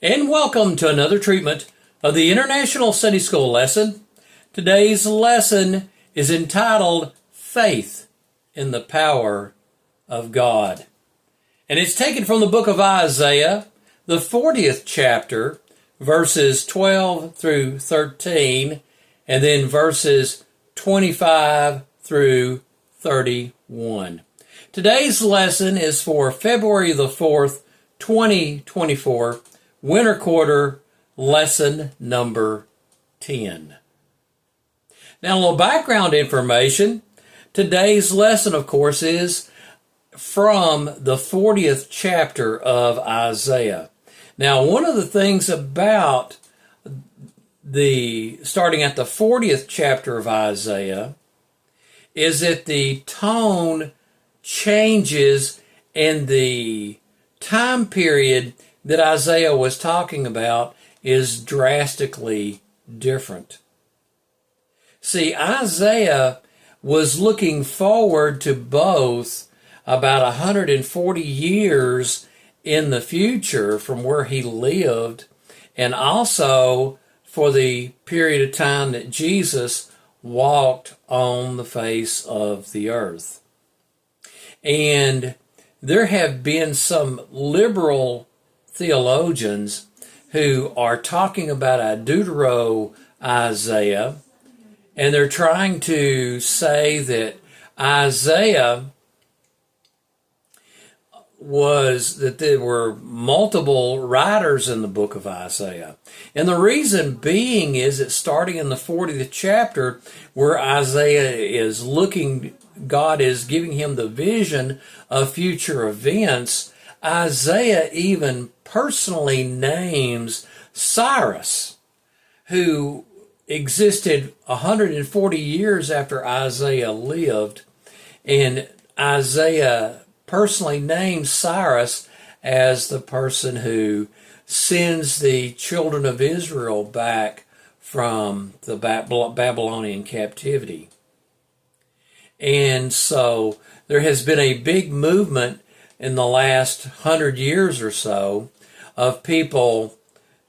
And welcome to another treatment of the International Sunday School lesson. Today's lesson is entitled Faith in the Power of God. And it's taken from the book of Isaiah, the 40th chapter, verses 12 through 13, and then verses 25 through 31. Today's lesson is for February the 4th, 2024, Winter Quarter, lesson number 10. Now, a little background information. Today's lesson, of course, is from the 40th chapter of Isaiah. Now, one of the things about starting at the 40th chapter of Isaiah is that the tone changes and the time period that Isaiah was talking about is drastically different. See, Isaiah was looking forward to both about 140 years in the future from where he lived, and also for the period of time that Jesus walked on the face of the earth. And there have been some liberal theologians who are talking about a Deutero-Isaiah, and they're trying to say that Isaiah that there were multiple writers in the book of Isaiah. And the reason being is that starting in the 40th chapter, where Isaiah is looking, God is giving him the vision of future events, Isaiah even personally names Cyrus, who existed 140 years after Isaiah lived, and Isaiah personally names Cyrus as the person who sends the children of Israel back from the Babylonian captivity. And so there has been a big movement in the last 100 years or so of people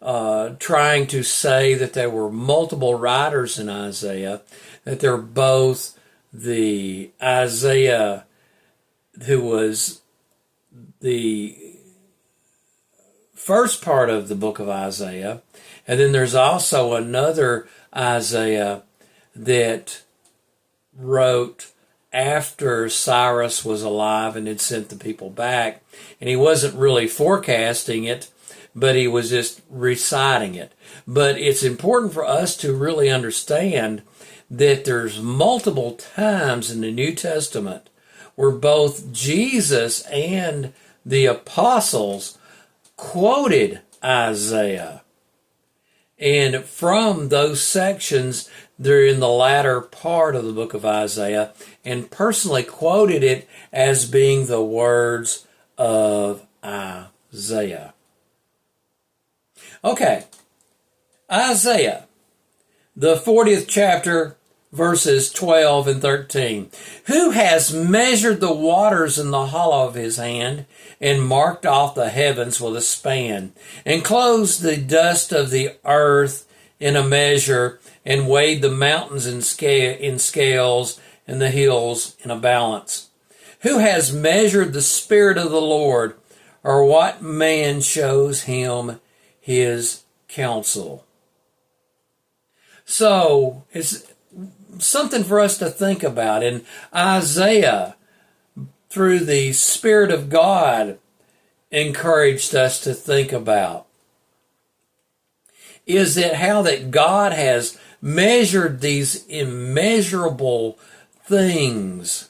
trying to say that there were multiple writers in Isaiah, that they're both the Isaiah who was the first part of the book of Isaiah, and then there's also another Isaiah that wrote after Cyrus was alive and had sent the people back, and he wasn't really forecasting it, but he was just reciting it. But it's important for us to really understand that there's multiple times in the New Testament where both Jesus and the apostles quoted Isaiah. And from those sections, they're in the latter part of the book of Isaiah, and personally quoted it as being the words of Isaiah. Okay, Isaiah, the 40th chapter, verses 12 and 13. Who has measured the waters in the hollow of his hand, and marked off the heavens with a span, and closed the dust of the earth in a measure, and weighed the mountains in scales, and the hills in a balance? Who has measured the Spirit of the Lord, or what man shows him his counsel? So it's something for us to think about. And Isaiah, through the Spirit of God, encouraged us to think about is that how that God has measured these immeasurable things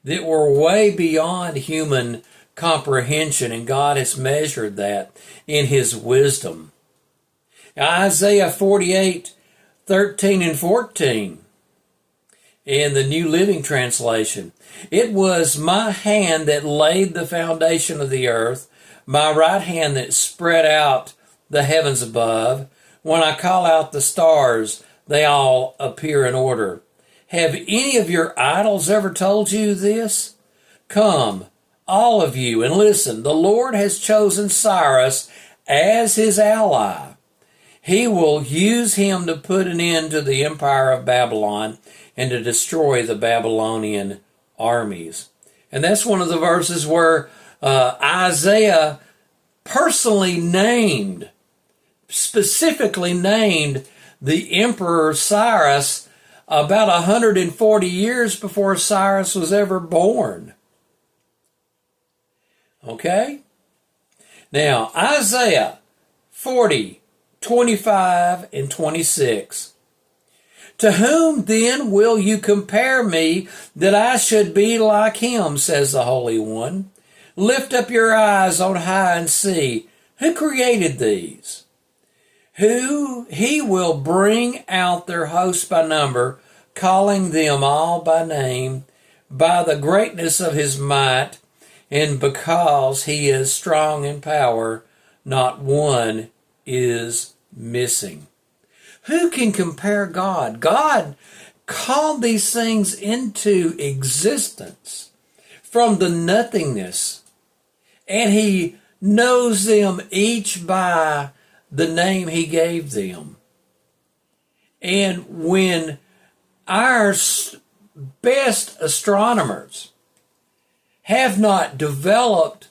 that were way beyond human comprehension, and God has measured that in his wisdom. Isaiah 48, 13 and 14 in the New Living Translation. It was my hand that laid the foundation of the earth, my right hand that spread out the heavens above. When I call out the stars, they all appear in order. Have any of your idols ever told you this? Come, all of you, and listen. The Lord has chosen Cyrus as his ally. He will use him to put an end to the empire of Babylon and to destroy the Babylonian armies. And that's one of the verses where Isaiah specifically named the Emperor Cyrus about 140 years before Cyrus was ever born. Okay? Now, Isaiah 40, 25, and 26. To whom then will you compare me that I should be like him, says the Holy One? Lift up your eyes on high and see, who created these? He will bring out their hosts by number, calling them all by name, by the greatness of his might, and because he is strong in power, not one is missing. Who can compare God? God called these things into existence from the nothingness, and he knows them each by the name he gave them. And when our best astronomers have not developed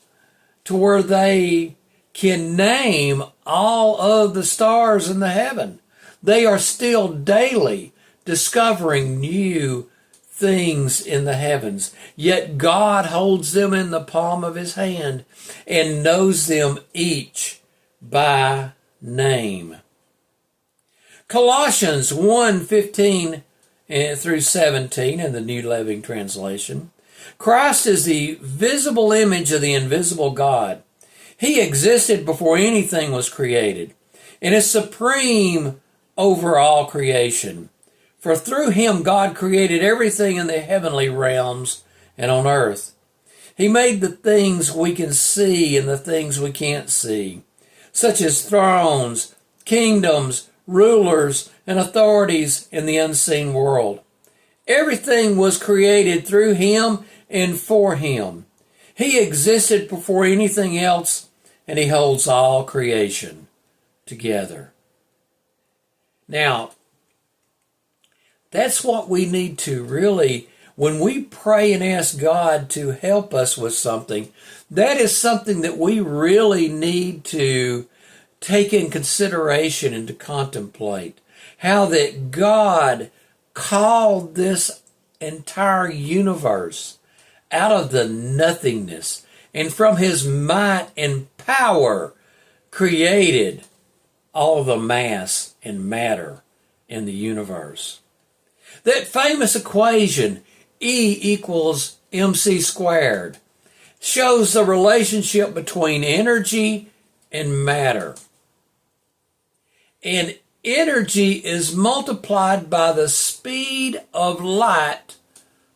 to where they can name all of the stars in the heaven, they are still daily discovering new things in the heavens. Yet God holds them in the palm of his hand and knows them each by name. Colossians 1:15 through 17 in the New Living Translation. Christ is the visible image of the invisible God. He existed before anything was created and is supreme over all creation. For through him God created everything in the heavenly realms and on earth. He made the things we can see and the things we can't see, such as thrones, kingdoms, rulers, and authorities in the unseen world. Everything was created through him and for him. He existed before anything else, and he holds all creation together. Now, that's what we need to really, when we pray and ask God to help us with something, that is something that we really need to take in consideration and to contemplate. How that God called this entire universe out of the nothingness, and from his might and power created all the mass and matter in the universe. That famous equation, E equals mc squared, shows the relationship between energy and matter. And energy is multiplied by the speed of light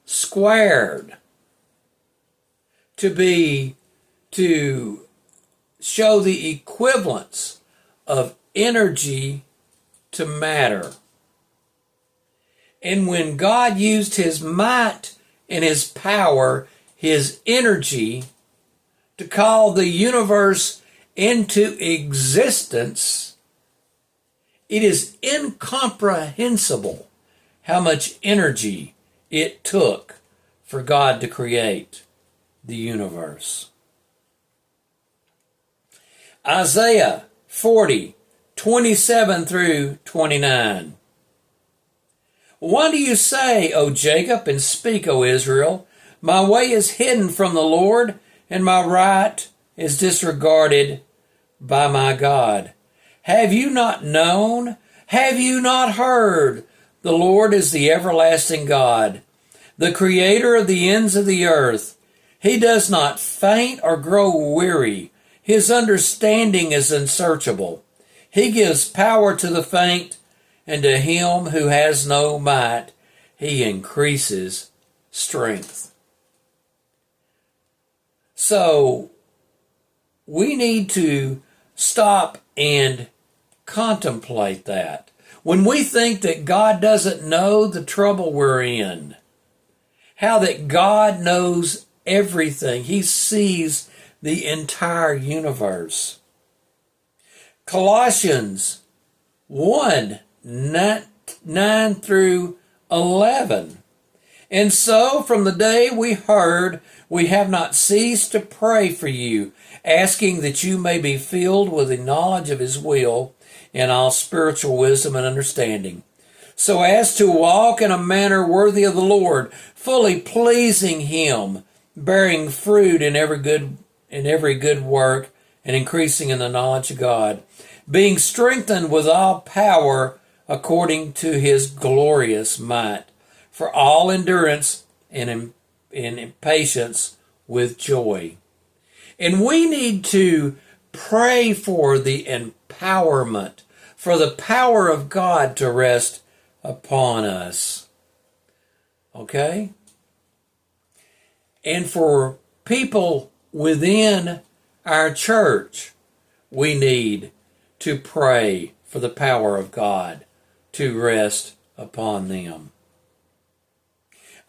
squared to show the equivalence of energy to matter. And when God used his might and his power, his energy, to call the universe into existence, it is incomprehensible how much energy it took for God to create the universe. Isaiah 40, 27 through 29. Why do you say, O Jacob, and speak, O Israel, my way is hidden from the Lord, and my right is disregarded by my God? Have you not known? Have you not heard? The Lord is the everlasting God, the creator of the ends of the earth. He does not faint or grow weary. His understanding is unsearchable. He gives power to the faint, and to him who has no might, he increases strength. So, we need to stop and contemplate that. When we think that God doesn't know the trouble we're in, how that God knows everything. He sees the entire universe. Colossians 1, 9 through 11. And so from the day we heard, we have not ceased to pray for you, asking that you may be filled with the knowledge of his will in all spiritual wisdom and understanding, so as to walk in a manner worthy of the Lord, fully pleasing him, bearing fruit in every good work, and increasing in the knowledge of God, being strengthened with all power according to his glorious might, for all endurance and in patience with joy. And we need to pray for the empowerment, for the power of God to rest upon us. Okay? And for people within our church, we need to pray for the power of God to rest upon them.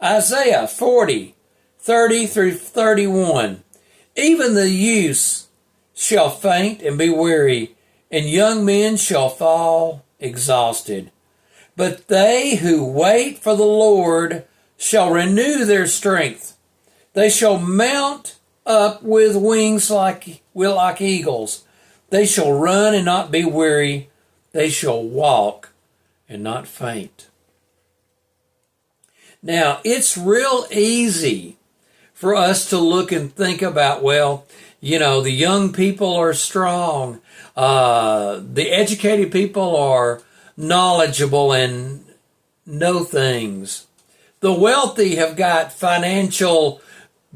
Isaiah 40, 30 through 31. Even the youths shall faint and be weary, and young men shall fall exhausted. But they who wait for the Lord shall renew their strength. They shall mount up with wings like eagles. They shall run and not be weary. They shall walk and not faint. Now, it's real easy for us to look and think about, well, the young people are strong. The educated people are knowledgeable and know things. The wealthy have got financial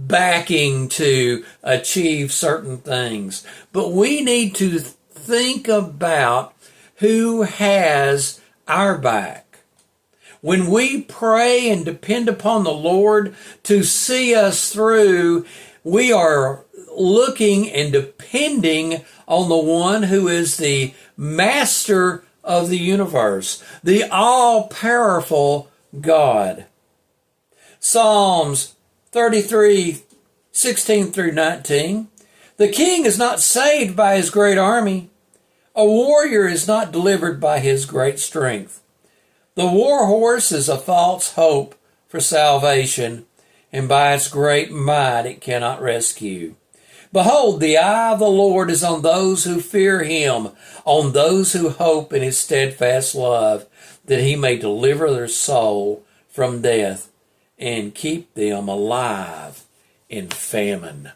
backing to achieve certain things. But we need to think about who has our back. When we pray and depend upon the Lord to see us through, we are looking and depending on the one who is the master of the universe, the all-powerful God. Psalms 33, 16 through 19. The king is not saved by his great army. A warrior is not delivered by his great strength. The war horse is a false hope for salvation, and by its great might it cannot rescue. Behold, the eye of the Lord is on those who fear him, on those who hope in his steadfast love, that he may deliver their soul from death and keep them alive in famine.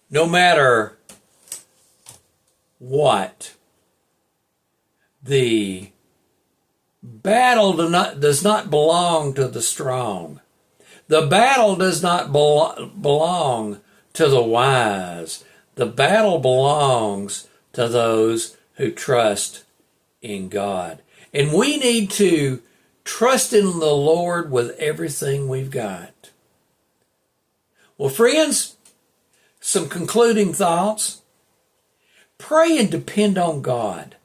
No matter what, the battle does not belong to the strong. The battle does not belong to the wise. The battle belongs to those who trust in God. And we need to trust in the Lord with everything we've got. Well, friends, some concluding thoughts. Pray and depend on God.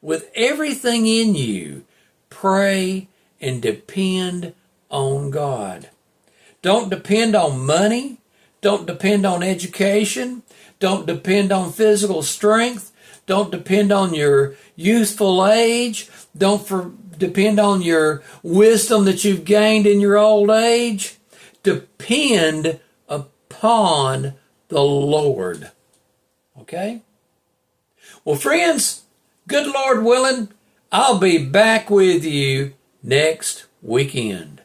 With everything in you, pray and depend on God. Don't depend on money. Don't depend on education. Don't depend on physical strength. Don't depend on your youthful age. Don't depend on your wisdom that you've gained in your old age. Depend upon the Lord. Okay? Well, friends, good Lord willing, I'll be back with you next weekend.